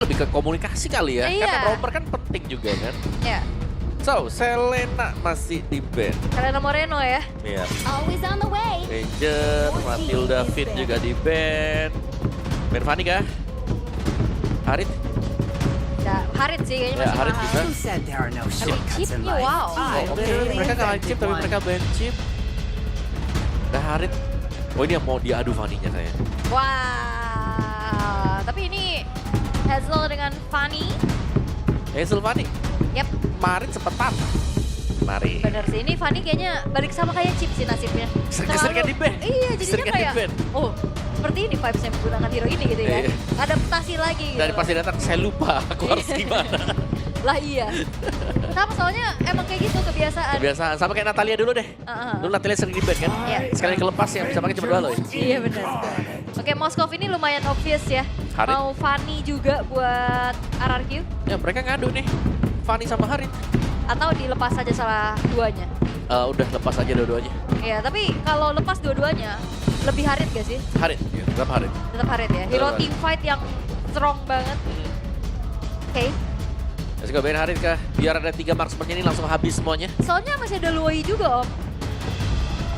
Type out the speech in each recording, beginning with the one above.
lebih ke komunikasi kali ya. Iya. Karena Roper kan penting juga kan. Ya, So, Selena masih di band. Selena Moreno ya. Iya. Always on the way. Ranger, Matilda Fit juga di band. Band Fanny kah? Harit? Ya, Harit sih kayaknya Ya, masih Harit mahal. bisa. Who said there are no Tapi shortcuts in chipnya life? wow. I Oke, literally mereka kalah invented chip tapi one. mereka band chip. Nah, Harit. Oh, ini yang mau diadu Fanny-nya saya. Wah, tapi ini Hazel dengan Fanny. Hazel Fanny. Yap, Kemarin sempet patah. Mari. bener sih. Ini Fanny kayaknya balik sama kayak Chip sih nasibnya. Keseringan di band. Iya, jadinya Keseringan di kayak, band. oh seperti ini vibes-nya menggunakan hero ini gitu ya. Iya. Adaptasi lagi gitu. Dari pasti datang, saya lupa aku harus gimana. Lah iya. Sama soalnya emang kayak gitu kebiasaan. Kebiasaan, sama kayak Natalia dulu deh. Dulu Natalia sering di band kan? Iya. Sekali kelepas yang bisa pakai cuma 2 loh. Iya bener. Oke, Moskov ini lumayan obvious ya. Harit. Mau Fanny juga buat RRQ Ya mereka ngadu nih, Fanny sama Harit. atau dilepas saja salah duanya. Udah lepas aja dua-duanya. Iya, tapi kalau lepas dua-duanya lebih Harit gak sih? Harit, ya, tetap Harit. Tetap Harit ya. Hero Tetap team fight yang strong banget. Oke. Let's go, Ben Harit kah? Biar ada 3 marksman ini langsung habis semuanya. Soalnya masih ada Loi juga, Om.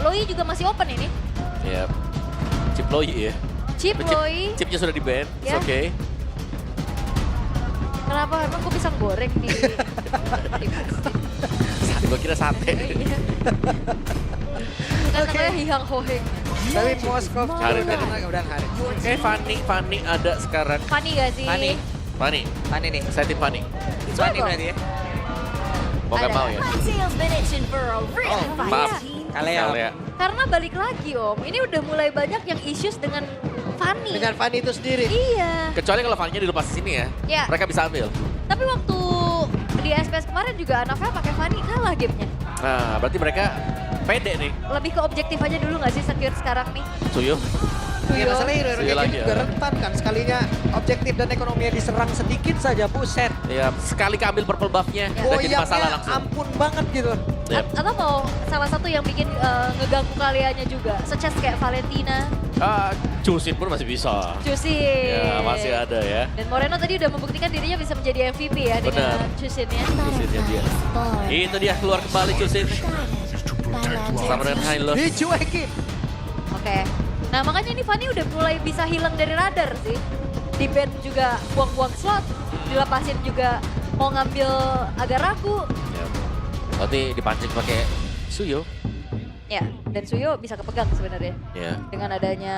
Loi juga masih open ini. Ya, chip Loi ya. Chip Loi. Chipnya sudah di ban, Ya. oke. Kenapa? Emang gue pisang goreng di... Gue kira sate. Iya. Kan namanya Hihang Hoheng. Tapi Moskov Harit, udah Harit. udah Harit. Oke, Fanny ada sekarang. Fanny gak sih? Fanny. Fanny, Fanny nih. saya tim Fanny. Fanny Coba. berarti ya. Mau gak Ada. mau ya? My tail's been itching for a real Oh, fight. Maaf. Kalea. Kalea. Karena balik lagi, Om. Ini udah mulai banyak yang issues dengan Fanny. Dengan Fanny itu sendiri. Iya. Kecuali kalau Fanny-nya dilepas di sini ya. Ya. Mereka bisa ambil. Tapi waktu di SPS kemarin juga Anafel pakai Fanny kalah gamenya. Nah, berarti mereka pede nih. Lebih ke objektif aja dulu gak sih secure sekarang nih? Suyo. Ya Tuyo. masalah hero-hero Iya kayak lagi gini ya. juga rentan kan. Sekalinya objektif dan ekonominya diserang sedikit saja, buset. Ya, sekali keambil purple buff-nya Ya. udah jadi masalah Goyangnya langsung. ampun banget gitu. Yep. Atau mau salah satu yang bikin ngeganggu kaliannya juga. Such as kayak Valentina, Cusin pun masih bisa. Cusin. Ya, masih ada ya. Dan Moreno tadi udah membuktikan dirinya bisa menjadi MVP ya dengan Benar. Cusinnya. Cusinnya dia. Itu dia keluar kembali Cusin. Sama dengan Hilo. Dicuekin. Oke. Nah makanya ini Fanny udah mulai bisa hilang dari radar sih. Di band juga buang-buang slot, dilepasin juga mau ngambil agak ragu. Ya. Berarti dipancing pakai Suyo. Ya, dan Suyo bisa kepegang sebenarnya Ya. dengan adanya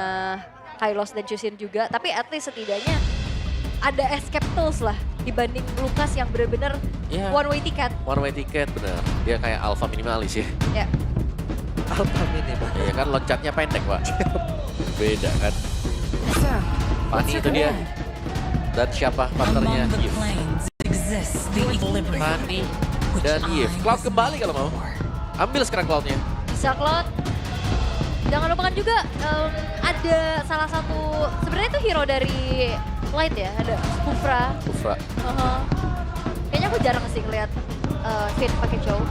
Hylos dan Chusin juga. Tapi at least setidaknya ada escape tools lah dibanding Lukas yang benar-benar Ya. one way ticket. One way ticket bener. Dia kayak alpha minimalis ya. Ya, Alpha mini, Bang. Ya kan loncatnya pendek Pak. Beda kan. So, Fanny itu dia. Dan siapa partnernya? among the Yves. planes exists the equilibrium. Fanny which dan I Yves. Cloud was kembali kalau mau. for. Ambil sekarang Cloudnya. bisa Cloud. Jangan lupakan juga ada salah satu, sebenarnya itu hero dari Light ya, ada Kufra. Kufra. Kayaknya aku jarang sih ngeliat Finn pakai Chow.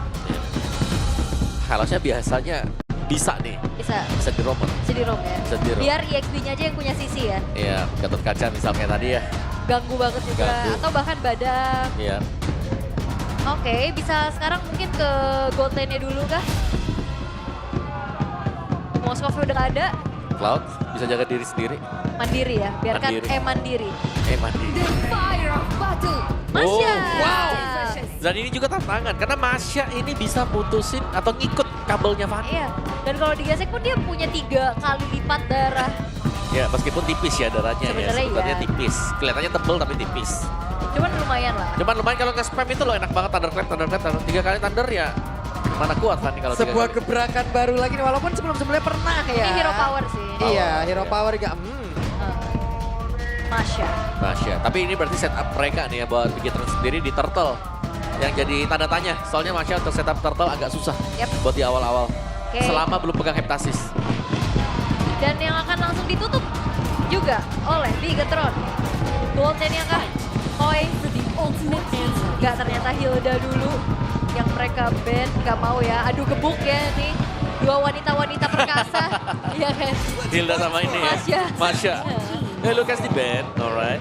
Halosnya biasanya bisa nih. Bisa di romer. Bisa di roam ya. Bisa di roam. Biar EXP-nya aja yang punya sisi ya. Iya, Gatot Kaca misalnya tadi ya. Ganggu banget juga. Ganggu. Atau bahkan badan. Iya. Oke, bisa sekarang mungkin ke gold lane-nya dulu kah? Moskov udah gak ada. Cloud bisa jaga diri sendiri. Mandiri ya. Biarkan Mandiri. mandiri. Mandi. The fire of battle. Masya. wow. Dan ini juga tantangan karena Masya ini bisa putusin atau ngikut kabelnya Fanny. Iya. Dan kalau digesek pun dia punya 3 kali lipat darah. Ya meskipun tipis ya darahnya ya. Sebenarnya Sebenarnya iya. tipis. Kelihatannya tebel tapi tipis. Cuman lumayan lah. Cuman lumayan kalau nge-spam itu loh enak banget Thunderclap. 3 kali Thunder ya. Mana kuat Fanny kalau 3 Sebuah kali. gebrakan baru lagi nih, walaupun sebelum-sebelumnya pernah ya. Ini hero power sih. Iya, hero power juga. Masya. Masya. Tapi ini berarti setup mereka nih ya buat Bigetron sendiri di Turtle. Yang jadi tanda tanya. Soalnya Masya untuk setup Turtle agak susah. Yap. Buat di awal-awal. Oke. Selama belum pegang Heptasis. Dan yang akan langsung ditutup juga oleh Bigetron. Goldnya yang kah? Koi. Gak, ternyata Hilda dulu yang mereka ban. Gak mau ya. Aduh gebuk ya nih. 2 wanita-wanita perkasa. Iya kan? Hilda sama ini ya. Masya. Masya. Lukas di band, alright.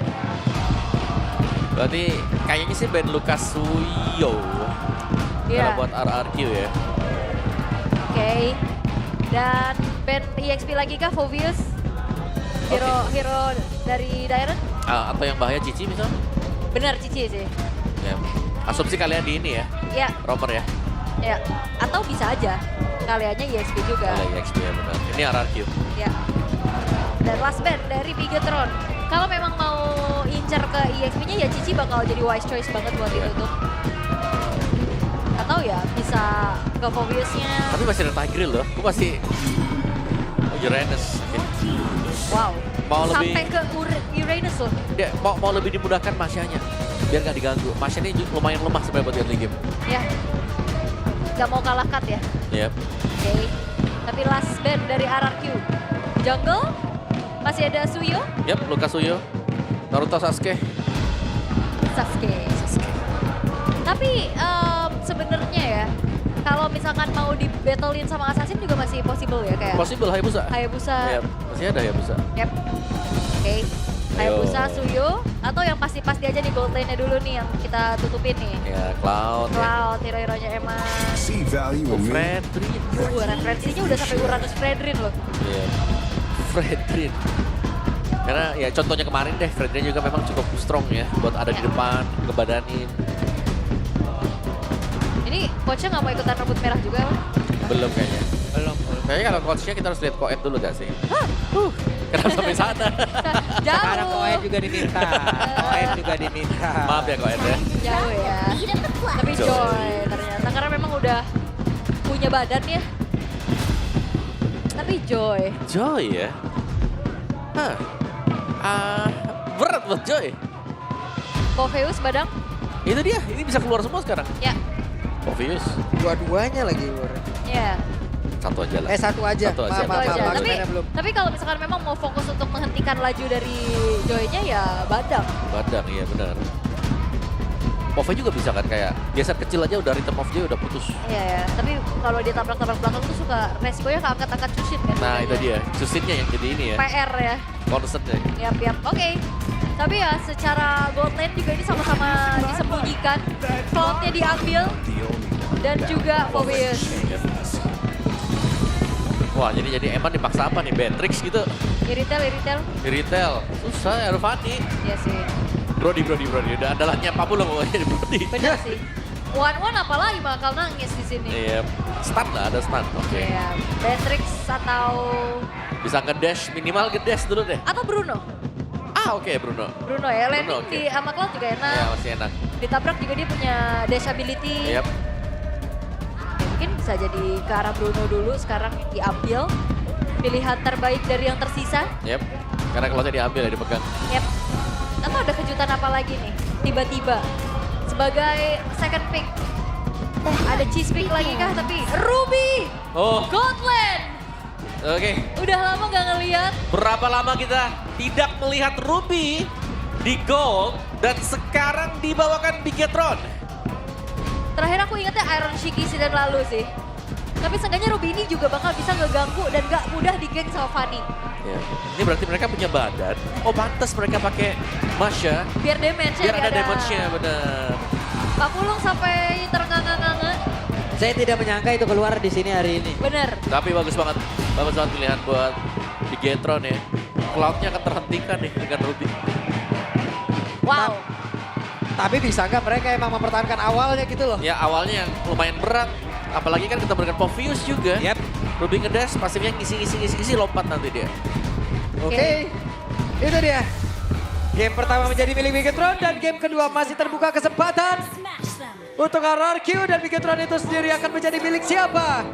Berarti kayaknya sih band Lucas Suyo. Iya. Kalau buat RRQ ya. Oke. Dan band EXP lagi kah, Fovius? Hero dari Dairon? Atau yang bahaya Cici misalnya? Bener, Cici sih. Ya. Asumsi kalian di ini ya, Ya, Romer ya. ya. Atau bisa aja kaliannya EXP juga. Kalau EXP ya benar. Ini RRQ. Ya. Dan last band dari Bigetron. Kalau memang mau incer ke EXP-nya ya Cici bakal jadi wise choice banget buat Iya. itu tuh. Atau ya bisa ke Fovius-nya. Tapi masih ada Tigreal loh. Gue masih Uranus. Oke. Wow. Mau lebih- Sampai ke Uranus loh. Dia mau lebih dimudahkan Masyanya. Biar gak diganggu. Masya ini lumayan lemah sebenarnya buat early game. Ya. Gak mau kalah cut ya. Yep. Oke. Tapi last band dari RRQ. Jungle. Masih ada Suyo. Yep, Lucas Suyo. Naruto Sasuke. Sasuke. Tapi sebenarnya ya, kalau misalkan mau di battlein sama Assassin juga masih possible ya kayak Possible Hayabusa. Hayabusa. Yep. Masih ada Hayabusa. Yep. Oke. Hayabusa, Suyo, atau yang pasti-pasti aja di gold lane-nya dulu nih yang kita tutupin nih. Ya, Cloud. Ya. Cloud, hero-heronya Emma. See value in me. Fredrin. Referensinya udah sampai Uranus Fredrin loh. Iya. Fredrin. Karena ya contohnya kemarin deh, Fredrin juga memang cukup strong ya. Buat ada di Ya. depan, ngebadanin. Ini coachnya nggak mau ikutan rambut merah juga emang? Belum kayaknya. Belum. Kayaknya kalau coachnya kita harus lihat Koet dulu gak sih? Kenapa sampai sana? Sekarang Jauh. Koen juga diminta. Koen juga diminta. Maaf ya Koet ya. Jauh ya. Speed of the flag. Tapi Joy. Joy ternyata karena memang udah punya badan ya. Tapi Joy. Joy ya? Hah. Berat buat Joy. Poveus badang. Itu dia, ini bisa keluar semua sekarang. Ya. Obvious. Dua-duanya lagi luar. Ya. Satu aja lah. Satu aja. Satu aja. Maaf, Itu aja. maaf, Tapi, mainnya belum. tapi kalau misalkan memang mau fokus untuk menghentikan laju dari Joy-nya ya badang. Badang, iya benar. Pove juga bisa kan kayak geser kecil aja udah rhythm of Joy udah putus. Iya ya. Tapi kalau dia tabrak-tabrak belakang tuh suka resikonya keangkat-angkat Chushin kan. Nah itu biasanya. dia, susitnya yang jadi ini ya. PR ya. Concernnya. Yap. Oke. Tapi ya secara gold lane juga ini sama-sama disembunyikan. Cloud-nya diambil dan juga Poveus. Wah jadi Eman dipaksa apa nih? Beatrix gitu. Iritel. Di retail. Susah ya Rufani. Iya sih. Brody. Udah andalanya Pak Pulo mau jadi Brody. Bener sih. One apalagi bakal nangis di sini. Iya. Stun lah, ada stun. Oke. Iya. Beatrix atau Bisa ngedash, minimal ngedash dulu deh. Bruno. Oke Bruno. Bruno ya. Landing Bruno, oke. di sama Cloud juga enak. Ya masih enak. Ditabrak juga dia punya dash ability. Yap. Ya, mungkin bisa jadi ke arah Bruno dulu sekarang diambil. Pilihan terbaik dari yang tersisa. Yap. Karena kalau saya diambil ya dipegang. Yep. Atau ada kejutan apa lagi nih? Tiba-tiba sebagai second pick. Ada cheese pick lagi kah? Tapi Ruby Oh, Godland. oke. Udah lama gak ngeliat. Berapa lama kita tidak melihat Ruby di gold dan sekarang dibawakan Bigetron. Terakhir aku ingetnya Iron Shiki season lalu sih. Tapi seenggaknya Ruby ini juga bakal bisa ngeganggu dan gak mudah digeng sama Fanny. Ya. Ini berarti mereka punya badan. Oh pantas mereka pakai Masya. Biar damage-nya Biar ada damage-nya bener. Pak Pulung sampai ternganga-nganga. Saya tidak menyangka itu keluar di sini hari ini. Bener. Tapi bagus banget. Bagus banget pilihan buat Bigetron ya. Cloud-nya akan terhentikan nih dengan Ruby. Wow. Tapi bisa nggak mereka emang mempertahankan awalnya gitu loh. Ya awalnya yang lumayan berat. Apalagi kan kita berikan Povius juga. Yap. Ruby ngedash, pasifnya ngisi lompat nanti dia. Oke. Itu dia. Game pertama menjadi milik Bigetron dan game kedua masih terbuka kesempatan Smash them. untuk RRQ dan Bigetron itu sendiri akan menjadi milik siapa?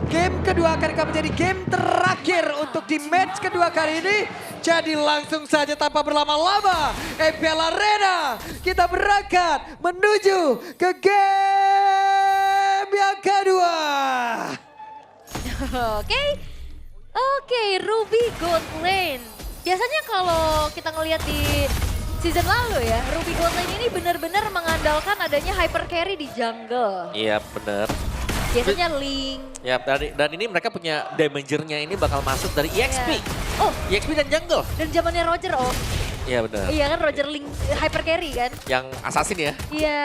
Game kedua akan menjadi game terakhir untuk di match kedua kali ini. Jadi langsung saja tanpa berlama-lama, EPL Arena kita berangkat menuju ke game yang kedua. Oke, Ruby Gold Lane. Biasanya kalau kita ngelihat di season lalu ya, Ruby Gold Lane ini benar-benar mengandalkan adanya hyper carry di jungle. Iya bener. Biasanya Link. Ya dan ini mereka punya damagernya ini bakal masuk dari EXP. Ya. Oh, EXP dan jungle. dan zamannya Roger, oh. Iya benar. Iya kan Roger Link hyper carry kan? Yang assassin ya, Iya.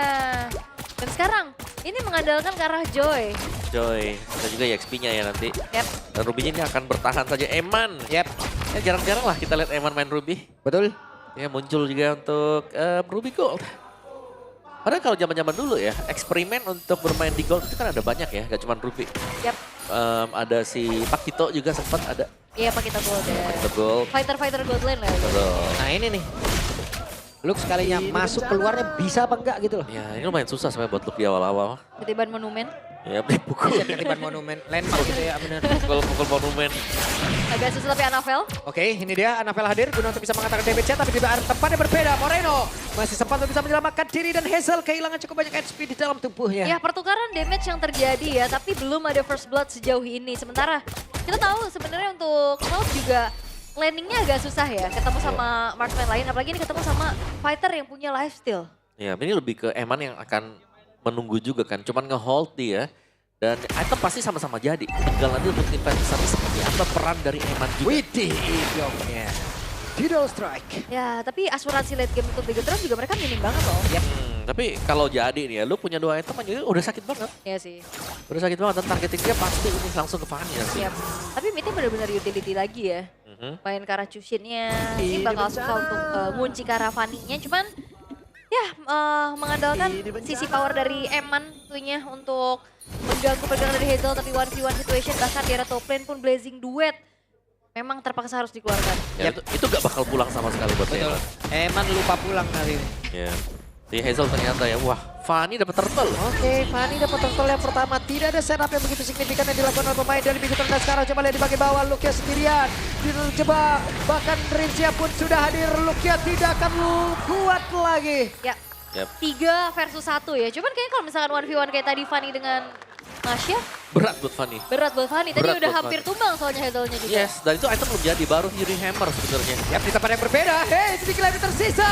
Dan sekarang ini mengandalkan ke arah Joy. Joy. Ada juga XP-nya ya nanti. Yap. Dan Ruby ini akan bertahan saja. Eman. Yep, Ya jarang-jarang lah kita lihat Eman main Ruby. betul. Ya muncul juga untuk Ruby Gold. Padahal kalau zaman-zaman dulu ya, eksperimen untuk bermain di Gold itu kan ada banyak ya, gak cuma Ruby. Yap. Ada si Pakito juga sempat ada. Iya Pak kita gold ya. Pakito Gold. Fighter Gold Lane lah. Betul. Nah ini nih. Luke sekalinya masuk keluarnya bisa apa enggak gitu loh. Ya ini lumayan susah sebenarnya buat Luke di awal-awal. Ketiban monumen. Ya beli pukul. Ketiban monumen, landmark gitu ya benar. Pukul monumen. Agak susah tapi Anavel. Oke, ini dia Anavel hadir guna untuk bisa mengatakan damage-nya, tapi di tempatnya berbeda. Moreno masih sempat untuk bisa menyelamatkan diri dan Hazel kehilangan cukup banyak HP di dalam tubuhnya. Ya pertukaran damage yang terjadi ya, tapi belum ada first blood sejauh ini. Sementara kita tahu sebenarnya untuk Cloud juga landingnya agak susah ya, ketemu sama marksman lain, apalagi ini ketemu sama fighter yang punya lifesteal. Ya ini lebih ke Eman yang akan menunggu juga kan, cuman nge-hold dia. Dan item pasti sama-sama jadi. Tinggal nanti untuk tim Fantasy seperti apa peran dari Eman juga. Widih, hidungnya. Diddle strike. Ya tapi asuransi late game untuk Bigetron juga mereka minim banget loh. Tapi kalau jadi nih ya, lu punya 2 item aja udah sakit banget. Iya sih. Udah sakit banget dan targeting dia pasti ini langsung ke Fanny ya sih. Siap. Tapi midnya benar-benar utility lagi ya. Main ke arah Cushinnya, ini bakal susah untuk ngunci ke arah Fanny-nya. Cuman ya mengandalkan sisi power dari Eman tentunya untuk mengganggu pergerakan dari Hazel. Tapi 1v1 situation bahkan di area top lane pun Blazing Duet memang terpaksa harus dikeluarkan. Ya, itu gak bakal pulang sama sekali buat Betul. Eman. Eman lupa pulang kali ini. Ya. Si Hazel ternyata ya, wah Fanny dapat turtle. Oke, Fanny dapat turtle yang pertama. Tidak ada setup yang begitu signifikan yang dilakukan oleh pemain dari Bigetron. Dan sekarang coba lihat di bagian bawah, Lukia sendirian. Dijebak, bahkan Rincia pun sudah hadir. Lukia tidak akan kuat lagi. Ya, Yap. 3 versus 1 ya. Cuman kayaknya kalau misalkan 1v1 kayak tadi Fanny dengan Masya, Berat buat Fanny. berat buat Fanny. Tadi Berat udah buat hampir Fanny. tumbang soalnya Hazelnya juga. Yes, dan itu item belum jadi, baru Fury Hammer sebenarnya. Yap, di tempat yang berbeda. Hei, sedikit lagi tersisa.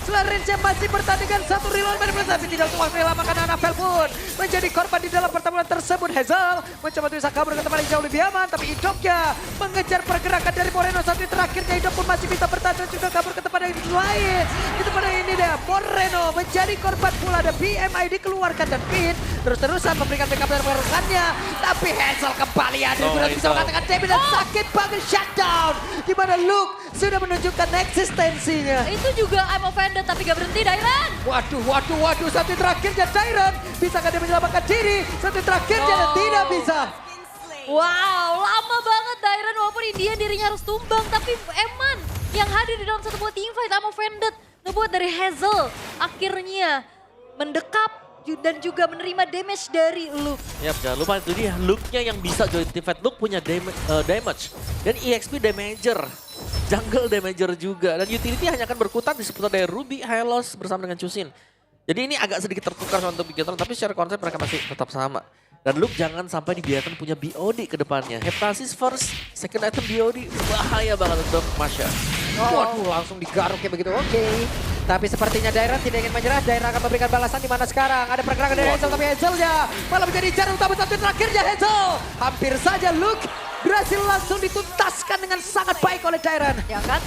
Selain Rincia masih bertandingan satu reload manipulasi. Tapi tidak untuk waktu yang lama karena Anavel pun menjadi korban di dalam pertempuran tersebut. Hazel mencoba untuk bisa kabur ke tempat yang jauh lebih aman. Tapi Idoknya mengejar pergerakan dari Moreno. Satu terakhirnya Idok pun masih bisa bertahan dan juga kabur ke tempat yang lain. Di tempat yang ini dia, Moreno menjadi korban pula. Ada BMI dikeluarkan dan Pin terus-terusan memberikan backup dari rekannya. Tapi Hazel kembali hadir. Oh, Sudah bisa Hazel. mengatakan David dan sakit banget shutdown. Di mana Luke sudah menunjukkan eksistensinya. Itu juga I'm offended tapi gak berhenti Dairan. Waduh. Satu terakhirnya Dairon. Bisakah dia menyelamatkan diri? Satu terakhirnya dan tidak bisa. Wow, lama banget Dairan walaupun Indian dirinya harus tumbang. Tapi Eman yang hadir di dalam satu buah teamfight I'm offended. Ngebuat dari Hazel akhirnya mendekap dan juga menerima damage dari Luke. Yap, jangan lupa itu dia Luke-nya yang bisa join team fight. Luke punya damage dan EXP damager. Jungle damager juga. Dan utility hanya akan berkutat di seputar dari Ruby, Hylos bersama dengan Chusin. Jadi ini agak sedikit tertukar untuk Bigetron, tapi secara konsep mereka masih tetap sama. Dan Luke jangan sampai dibiarkan punya BOD ke depannya. Heptasis first, second item BOD, bahaya banget untuk Masya. Waduh, langsung digaruk kayak begitu. Oke. Tapi sepertinya Dairon tidak ingin menyerah. Dairon akan memberikan balasan di mana sekarang. Ada pergerakan dari Hazel, tapi Hazelnya malah menjadi jarum utama satu terakhirnya Hazel. Hampir saja Luke berhasil langsung dituntaskan dengan sangat baik oleh Dairon. Diangkat.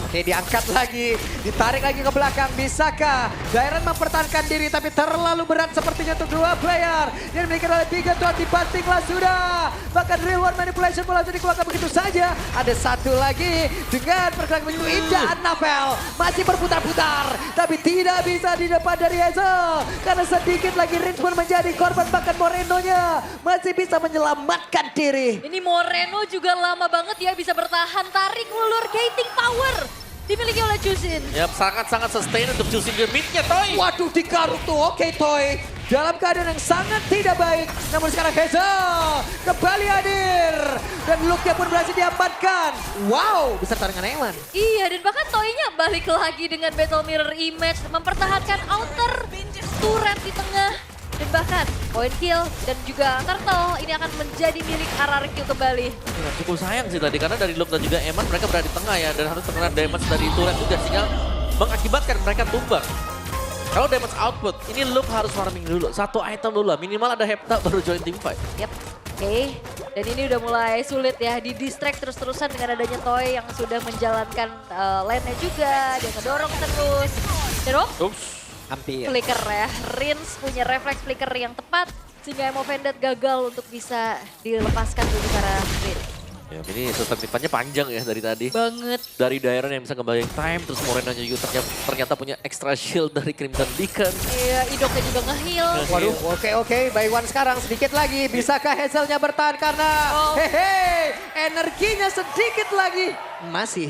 Oke, diangkat lagi, ditarik lagi ke belakang. Bisakah Dairon mempertahankan diri tapi terlalu berat sepertinya untuk dua player. Yang dimiliki oleh Bigetron dibantinglah sudah. Bahkan real one manipulation bola itu dikeluarkan begitu saja. Ada satu lagi dengan pergerakan begitu indah. Anavel masih berputar-putar tapi tidak bisa di depan dari Hazel. Karena sedikit lagi Rins pun menjadi korban, bahkan Moreno-nya masih bisa menyelamatkan diri. Ini Moreno juga lama banget ya bisa bertahan, tarik ulur gating power dimiliki oleh Chusin. Yap, sangat-sangat sustain untuk Chusin di mid-nya, Toy. Waduh, digaruk tuh. Oke, Toy. Dalam keadaan yang sangat tidak baik. Namun sekarang Hazel kembali hadir. Dan Luke-nya pun berhasil diamankan. Wow, bisa taringan Eman. Iya, dan bahkan Toy-nya balik lagi dengan Battle Mirror Image, mempertahankan outer turret di tengah. Dan bahkan point kill dan juga turtle ini akan menjadi milik RRQ kembali. Ya, cukup sayang sih tadi karena dari Luke dan juga Eman mereka berada di tengah ya. Dan harus terkena damage dari turret juga sehingga mengakibatkan mereka tumbang. Kalau damage output, ini Luke harus farming dulu. Satu item dulu lah, minimal ada Hepta baru join team fight. Yap, oke. Dan ini udah mulai sulit ya, di distract terus-terusan dengan adanya Toy yang sudah menjalankan lane-nya juga. Dia ngedorong terus. Dan Ups. Hampir. flicker ya, Rins punya refleks flicker yang tepat. Sehingga Emo Vendetta gagal untuk bisa dilepaskan dulu ke arah Rin. Ya, ini suspensifannya panjang ya dari tadi. Banget. Dari Dairon yang bisa ngebayang time, terus Morenanya juga ternyata punya extra shield dari Crimson Deacon. Iya, Idoknya juga nge-heal. Waduh, oke, by one sekarang sedikit lagi. Bisakah Hazelnya bertahan karena hehe, energinya sedikit lagi. Masih.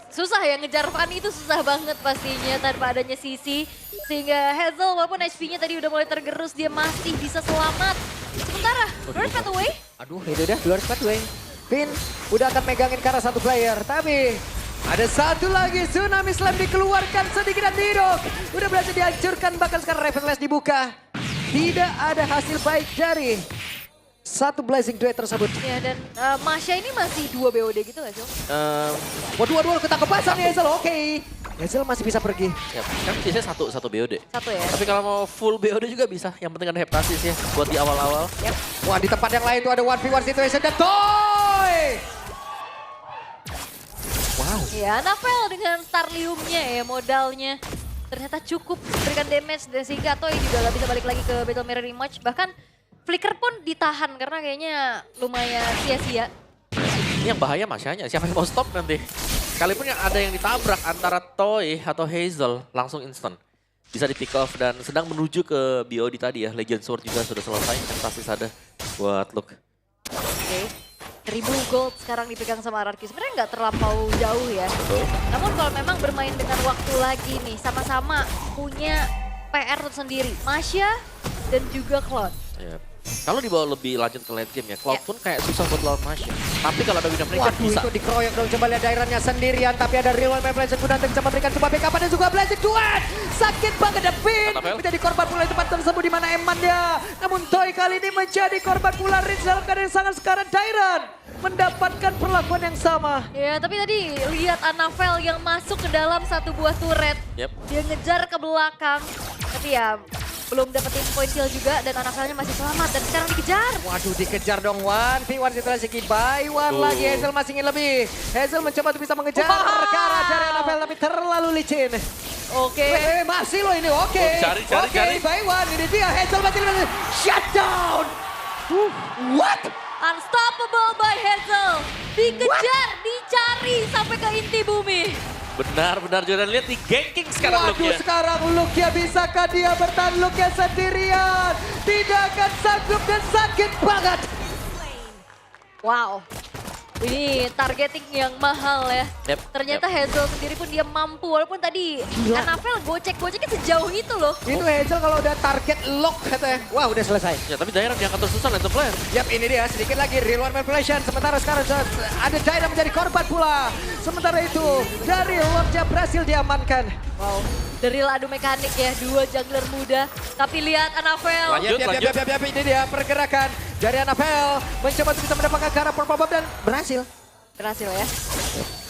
Susah ya, ngejar Fanny itu susah banget pastinya tanpa adanya Sisi. Sehingga Hazel walaupun HP-nya tadi udah mulai tergerus, dia masih bisa selamat. Sementara, Bird Pathway. Aduh, itu udah luar pathway. Pin udah akan megangin ke arah satu player, tapi ada satu lagi Tsunami Slam dikeluarkan sedikit dan Tidok. Udah berhasil dihancurkan, bahkan sekarang Ravenless dibuka. Tidak ada hasil baik dari satu Blazing Duet tersebut. Ya, dan Masha ini masih 2 BOD gitu gak sih? Waduh, ketangkep pasang nih Hazel, oke. Hazel masih bisa pergi. Ya, kan biasanya satu BOD. Satu ya. Tapi kalau mau full BOD juga bisa. Yang penting ada Heptasis ya buat di awal-awal. Yep. Wah, di tempat yang lain tuh ada 1v1 situation dan Toy! Wow. Ya, Anapel dengan Starlium-nya ya modalnya. Ternyata cukup berikan damage dan sehingga Toy juga gak bisa balik lagi ke Battle Mirror Rematch. Bahkan Flicker pun ditahan karena kayaknya lumayan sia-sia. Ini yang bahaya Masyanya, siapa yang mau stop nanti? Sekalipun yang ada yang ditabrak antara Toy atau Hazel langsung instant. Bisa di pick off dan sedang menuju ke BOD tadi ya. Legend Sword juga sudah selesai, fantastis ada buat Luke. Oke. 1000 gold sekarang dipegang sama RRQ. Sebenarnya nggak terlampau jauh ya. Betul. Namun kalau memang bermain dengan waktu lagi nih, sama-sama punya PR tersendiri. Masha dan juga Cloud. Ya. Kalau dibawa lebih lanjut ke late game ya, Cloud Ya. pun kayak susah buat lawan Masya. Tapi kalau ada Winner Maker Waduh, bisa. itu dikeroyok dong. Coba lihat Dairannya sendirian. Tapi ada Real One Blazing Duet yang bisa memberikan sebuah backup. Dan juga Blazing Duet. Sakit banget dan Pin Anapel. menjadi korban pula di tempat tersebut di mana Emannya. Namun Toy kali ini menjadi korban pula. Rins dalam keadaan yang sangat sekarang. Dairan mendapatkan perlakuan yang sama. Ya, tapi tadi lihat Anapel yang masuk ke dalam satu buah turret. Yep. Dia ngejar ke belakang. Tapi ya belum dapetin point kill juga dan Anapelnya masih selamat dan sekarang dikejar. Waduh, dikejar dong 1v1 situasi by one lagi. Hazel masih ingin lebih. Hazel mencoba untuk bisa mengejar ke arah dari Anapel tapi terlalu licin. Oke. Masih loh ini, oke. Cari. Oke, by one. Ini dia Hazel masih lebih. Shutdown. What? Unstoppable by Hazel. Dikejar, dicari sampai ke inti bumi. Benar Jordan, lihat di ganking sekarang Waduh, Luke-nya. sekarang Luke-nya bisakah dia bertahan? Luke-nya sendirian. Tidak akan sanggup dan sakit banget. Wow. Ini targeting yang mahal ya. Yep, Ternyata Hazel sendiri pun dia mampu. Walaupun tadi Anapel gocek-goceknya sejauh itu loh. Itu Hazel kalau udah target lock katanya. Wah, udah selesai. Ya, tapi Dairon diangkat terus-terusan untuk player. Yap, ini dia sedikit lagi real one manipulation. Sementara sekarang ada Dairon menjadi korban pula. Sementara itu dari Lordnya berhasil diamankan. Wow. The real adu mekanik ya, 2 jungler muda. Tapi lihat Anapel. Lanjut. Yap, ini dia pergerakan dari Anapel. Mencoba untuk bisa mendapatkan ke arah Purple Bomb dan berhasil. Berhasil ya.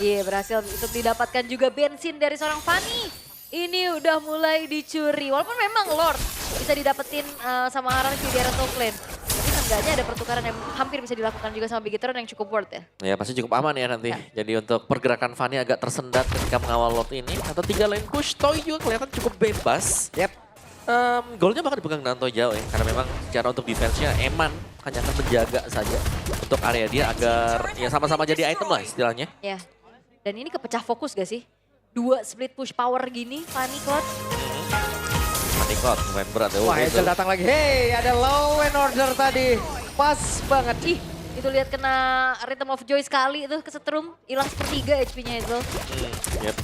Iya, berhasil untuk didapatkan juga bensin dari seorang Fanny. Ini udah mulai dicuri. Walaupun memang Lord bisa didapetin sama RRQ di area top lane. Tapi seenggaknya ada pertukaran yang hampir bisa dilakukan juga sama Bigetron yang cukup worth ya. Ya pasti cukup aman ya nanti. Jadi untuk pergerakan Fanny agak tersendat ketika mengawal lot ini. Atau 3 lane push, Toy juga kelihatan cukup bebas. Yap. Golnya bakal dipegang Danto jauh ya. Karena memang secara untuk defense-nya Eman hanya akan menjaga saja untuk area dia agar ya sama-sama jadi item lah istilahnya. Ya. Dan ini kepecah fokus gak sih? 2 split push power gini, Fanny Cloud. Manikot, main berat ya. Wah, Hazel datang lagi. Hey, ada Law and Order tadi. Pas banget. Ih, itu lihat kena Rhythm of Joy sekali itu kesetrum. Hilang sepertiga HP-nya Hazel. Yep.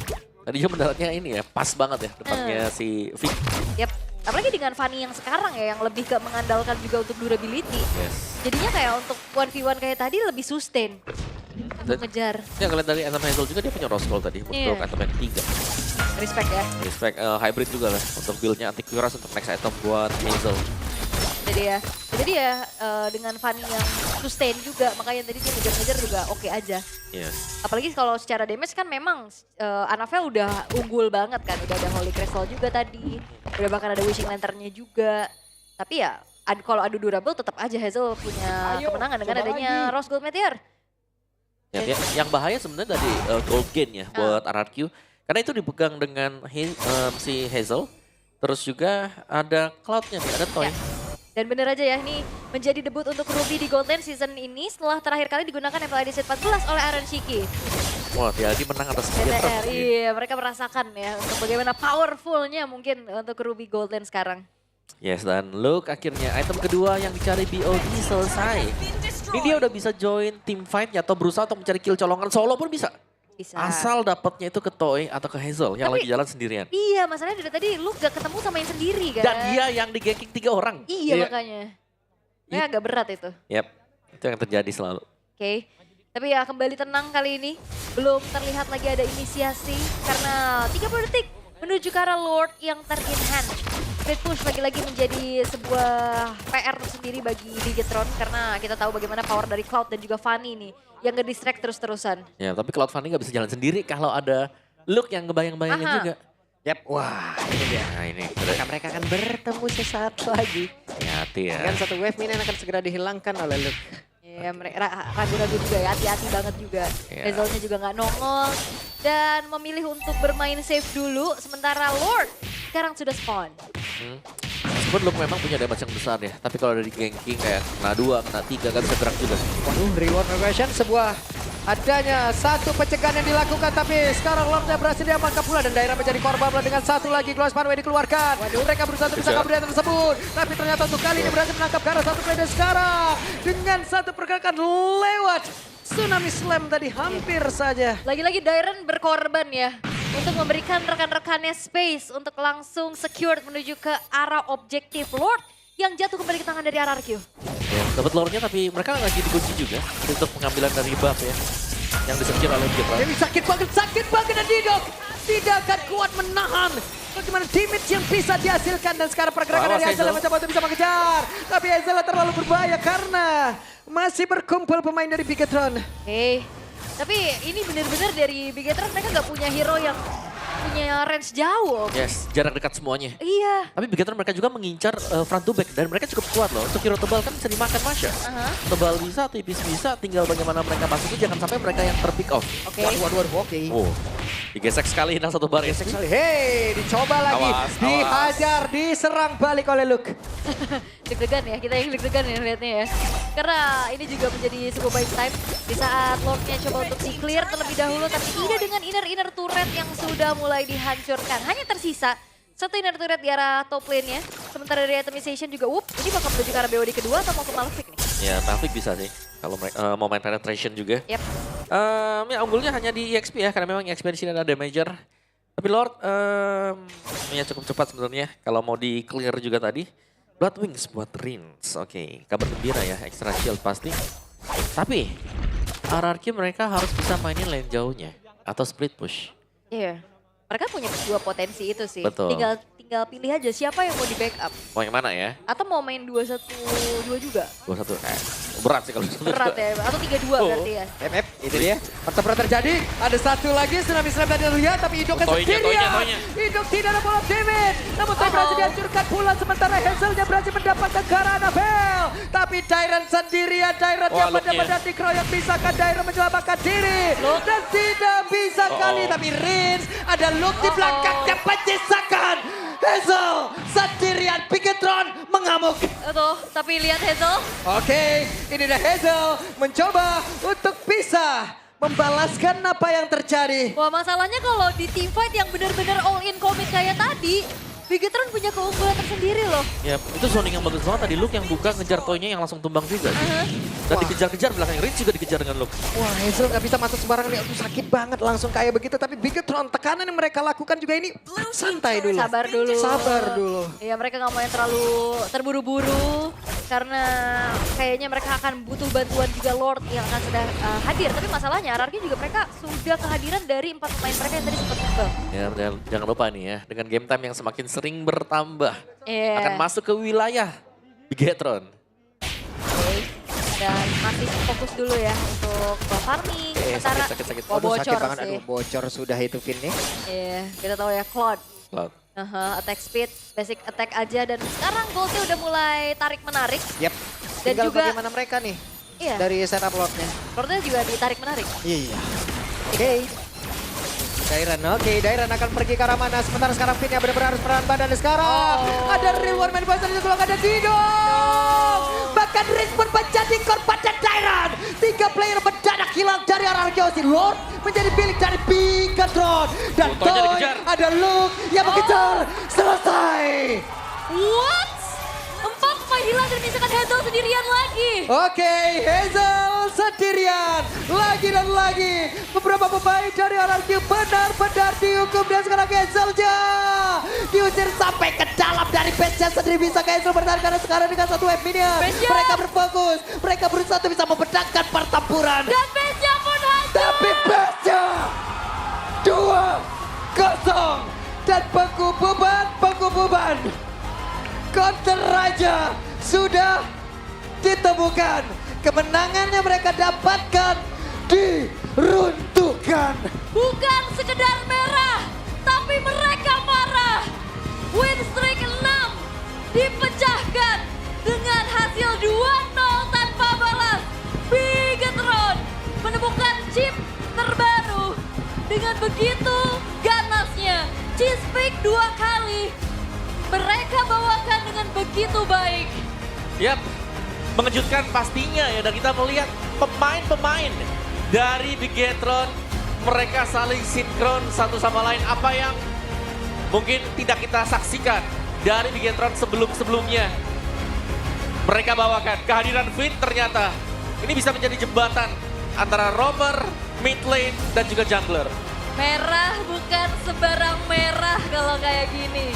Tadi juga mendaratnya ini ya, pas banget ya depannya si Vic. Yap. Apalagi dengan Fanny yang sekarang ya, yang lebih ke mengandalkan juga untuk durability. Yes. Jadinya kayak untuk 1v1 kayak tadi lebih sustain. Untuk ngejar. Ya ngeliat dari Anthem Hazel juga dia punya Rose Gold tadi Iya. untuk item yang ketiga. Respect ya. Respect hybrid juga lah untuk build-nya anti-cuirass untuk next item buat Hazel. Jadi ya dengan Fanny yang sustain juga, makanya tadi dia ngejar-ngejar juga oke aja. Yes. Apalagi kalau secara damage kan memang Anapel udah unggul banget kan, udah ada Holy Crystal juga tadi, udah bahkan ada Wishing Lantern-nya juga. Tapi ya kalau adu durable tetap aja Hazel punya kemenangan dengan coba adanya lagi. Rose Gold Meteor. Yang bahaya sebenarnya dari gold gain ya buat RRQ. Karena itu dipegang dengan si Hazel. Terus juga ada Cloud-nya nih, ada Toy. Ya. Dan bener aja ya, ini menjadi debut untuk Ruby di Gold Lane season ini setelah terakhir kali digunakan MPLAD set 14 oleh Aaron Shiki. Wah, jadi menang atas BTR, iya mereka merasakan ya untuk bagaimana powerfulnya mungkin untuk Ruby Gold Lane sekarang. Yes, dan look akhirnya item kedua yang dicari BOD selesai. Ini dia udah bisa join team fight atau berusaha untuk mencari kill colongan solo pun bisa. Bisa. Asal dapatnya itu ke Toy atau ke Hazel yang lagi jalan sendirian. Iya, masalahnya dari tadi lu gak ketemu sama yang sendiri kan. Dan dia yang diganking 3 orang. Iya makanya. Ya agak berat itu. Yap, itu yang terjadi selalu. Oke. Tapi ya kembali tenang kali ini. Belum terlihat lagi ada inisiasi karena 30 detik menuju ke arah Lord yang ter-enhance. Split push lagi-lagi menjadi sebuah PR tersendiri bagi Bigetron karena kita tahu bagaimana power dari Cloud dan juga Fanny nih yang nge-distract terus-terusan. Ya, tapi Cloud Fanny gak bisa jalan sendiri kalau ada look yang ngebayang-bayangin Aha. juga. Yap, wah ini dia. Nah ini, Mereka akan bertemu sesaat lagi. hati-hati ya. Dan satu wave minion akan segera dihilangkan oleh Luke. Ya, mereka ragu-ragu juga ya, hati-hati banget juga. Iya. Hazelnya juga nggak nongol. Dan memilih untuk bermain safe dulu, sementara Lord sekarang sudah spawn. Meskipun Luke memang punya damage yang besar ya, tapi kalau dari ganking kayak kena 2, kena 3 gak bisa gerak juga. Waduh, reward progression sebuah adanya satu pencegahan yang dilakukan, tapi sekarang Lordnya berhasil diamankan pula dan daerah menjadi korban pula dengan satu lagi Glow Spanway dikeluarkan. Mereka berusaha untuk bisa kabur dari tersebut, tapi ternyata untuk kali ini berhasil menangkap ke arah satu player sekarang dengan satu pergerakan lewat Tsunami Slam tadi hampir saja. Lagi-lagi Dairen berkorban ya untuk memberikan rekan-rekannya space untuk langsung secure menuju ke arah objektif Lord yang jatuh kembali ke tangan dari RRQ. Ya, dapat lore-nya tapi mereka lagi dikunci juga untuk pengambilan dari buff ya. Yang disecure oleh Bigetron. Ini sakit banget dan Didok tidak akan kuat menahan. Bagaimana damage yang bisa dihasilkan dan sekarang pergerakan Awas, dari Hazel Hazel. mencoba untuk bisa mengejar. Tapi Hazel terlalu berbahaya karena masih berkumpul pemain dari Bigetron. Tapi ini benar-benar dari Bigetron mereka nggak punya hero yang punya range jauh. Yes, jarak dekat semuanya. Iya. Tapi Bigetron mereka juga mengincar front to back dan mereka cukup kuat loh. Untuk hero tebal kan bisa dimakan Masha. Tebal bisa, tipis bisa, tinggal bagaimana mereka masukin jangan sampai mereka yang terpick off. Oke. Waduh, oke. Oh, digesek sekali nah satu bar gesek. Hei, dicoba lagi, Awas, dihajar, diserang balik oleh Luke. Deg-degan ya, kita yang deg-degan ya lihatnya ya. Karena ini juga menjadi sebuah buying time di saat Lordnya coba untuk di-clear terlebih dahulu, tapi tidak dengan inner turret yang sudah mulai dihancurkan. Hanya tersisa satu inner turret di arah top lane-nya. Sementara dari itemization juga, ini bakal menuju ke arah BOD kedua atau mau ke Malefic nih? Ya, Maverick bisa sih. Kalau mau main penetration juga. Yap. Ya unggulnya hanya di EXP ya, karena memang EXP di sini ada damager. Tapi Lord ya cukup cepat sebenarnya kalau mau di clear juga tadi. Blood Wings buat Rins, oke. Kabar gembira ya, extra shield pasti. Tapi RRQ mereka harus bisa mainin lane jauhnya atau split push. Iya. Mereka punya dua potensi itu sih. Betul. Tinggal pilih aja siapa yang mau di backup. Mau yang mana ya? Atau mau main 2-1-2 juga. 2-1, berat sih kalau Berat ya, atau 3-2 berarti ya. FF, itu dia. Pertempuran terjadi, ada satu lagi Tsunami Slam tadi terlihat, tapi Idok kan Toynya, sendirian. Toynya. Idok tidak ada bola damage, namun Toy berhasil dihancurkan pula, sementara Hazelnya berhasil mendapatkan ke arah Annabelle. Tapi Dairen sendirian, Dairen yang Looknya. benar-benar dikeroyok, bisakah Dairen menyelamatkan diri? Dan tidak bisa kali, tapi Rins ada Luke di belakangnya penyisakan. Hazel sendirian, Bigetron mengamuk. Tuh, tapi lihat Hazel. Oke, ini dia Hazel mencoba untuk bisa membalaskan apa yang terjadi. Wah, masalahnya kalau di team fight yang benar-benar all in commit kayak tadi, Bigetron punya keunggulan tersendiri loh. Ya, itu zoning yang bagus banget tadi. Luke yang buka ngejar Toynya yang langsung tumbang juga. Dan dikejar-kejar belakang Rins juga dikejar dengan Luke. Wah, Hazel nggak bisa masuk sembarangan nih. Aduh, sakit banget langsung kayak begitu. Tapi Bigetron tekanan yang mereka lakukan juga ini santai dulu. Sabar dulu. Sabar dulu. Iya, mereka nggak mau yang terlalu terburu-buru. Karena kayaknya mereka akan butuh bantuan juga Lord yang akan sudah hadir. Tapi masalahnya RRQ juga mereka sudah kehadiran dari 4 pemain mereka yang tadi sempat tumbang. Ya, jangan lupa nih ya, dengan game time yang semakin sering bertambah, Iya. akan masuk ke wilayah Bigetron. Oke. Dan masih fokus dulu ya untuk farming. Sementara sakit. oh, Aduh, bocor sakit banget. sih. Aduh, bocor sudah itu Vin nih. Iya, kita tahu ya Claude. Cloud. Attack speed, basic attack aja dan sekarang Goldnya udah mulai tarik-menarik. Yep. Dan Tinggal juga- bagaimana mereka nih Iya, dari setup lordnya. Lordnya juga ditarik-menarik. Iya. Oke. Dairan akan pergi ke arah mana? Sementara sekarang Fitnya benar-benar harus menahan badan sekarang. Oh. Ada reward main pasar di sebelah ada Dido. Bahkan Riz pun menjadi korban dan Dairan. 3 player mendadak hilang dari arah Arkeosi. Lord menjadi milik dari Bigatron. Dan Fotonya Toy dikejar. ada Luke yang mengejar. Selesai. What? 4 pemain hilang dan misalkan Hazel sendirian lagi. Oke, Hazel sendirian. Lagi dan lagi. Beberapa pemain dari RRQ benar-benar dihukum. Dan sekarang Hazelnya diusir sampai ke dalam dari base-nya sendiri. Bisa Hazel bertahan karena sekarang dengan satu wave minion. Base-nya. Mereka berfokus. Mereka berusaha untuk bisa membedakan pertempuran. Dan base-nya pun hancur. Tapi base-nya 2-0. Dan Pengku Beban. Counter Raja sudah ditemukan. Kemenangannya mereka dapatkan diruntuhkan. Bukan sekedar merah, tapi mereka marah. Win streak 6 dipecahkan dengan hasil 2-0 tanpa balas. Bigatron menemukan chip terbaru dengan begitu ganasnya. Cheese pick 2 kali. Mereka bawakan dengan begitu baik. Yap, mengejutkan pastinya ya. Dan kita melihat pemain-pemain dari Bigatron, mereka saling sinkron satu sama lain. Apa yang mungkin tidak kita saksikan dari Bigatron sebelum-sebelumnya. Mereka bawakan kehadiran Finn ternyata ini bisa menjadi jembatan antara roamer, mid lane, dan juga jungler. Merah bukan sebarang merah kalau kayak gini.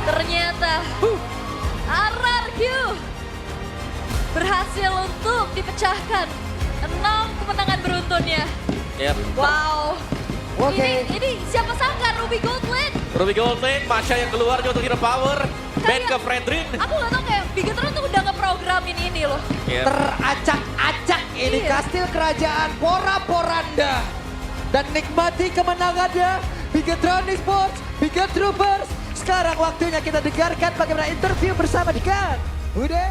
Ternyata RRQ berhasil untuk dipecahkan. 6 kemenangan beruntunnya. Yap. Wow. Oke. Ini siapa sangka Ruby Gold Lane? Ruby Goldlane, Masha yang keluar juga untuk hero power. Ben ke Fredrin. Aku gak tau kayak Bigatron tuh udah ngeprogramin ini loh. Yap. Teracak-acak ini Iya. kastil kerajaan Pora-Poranda. Dan nikmati kemenangannya Bigatron Esports, Bigat Troopers. Sekarang waktunya kita dengarkan bagaimana interview bersama dengan Bude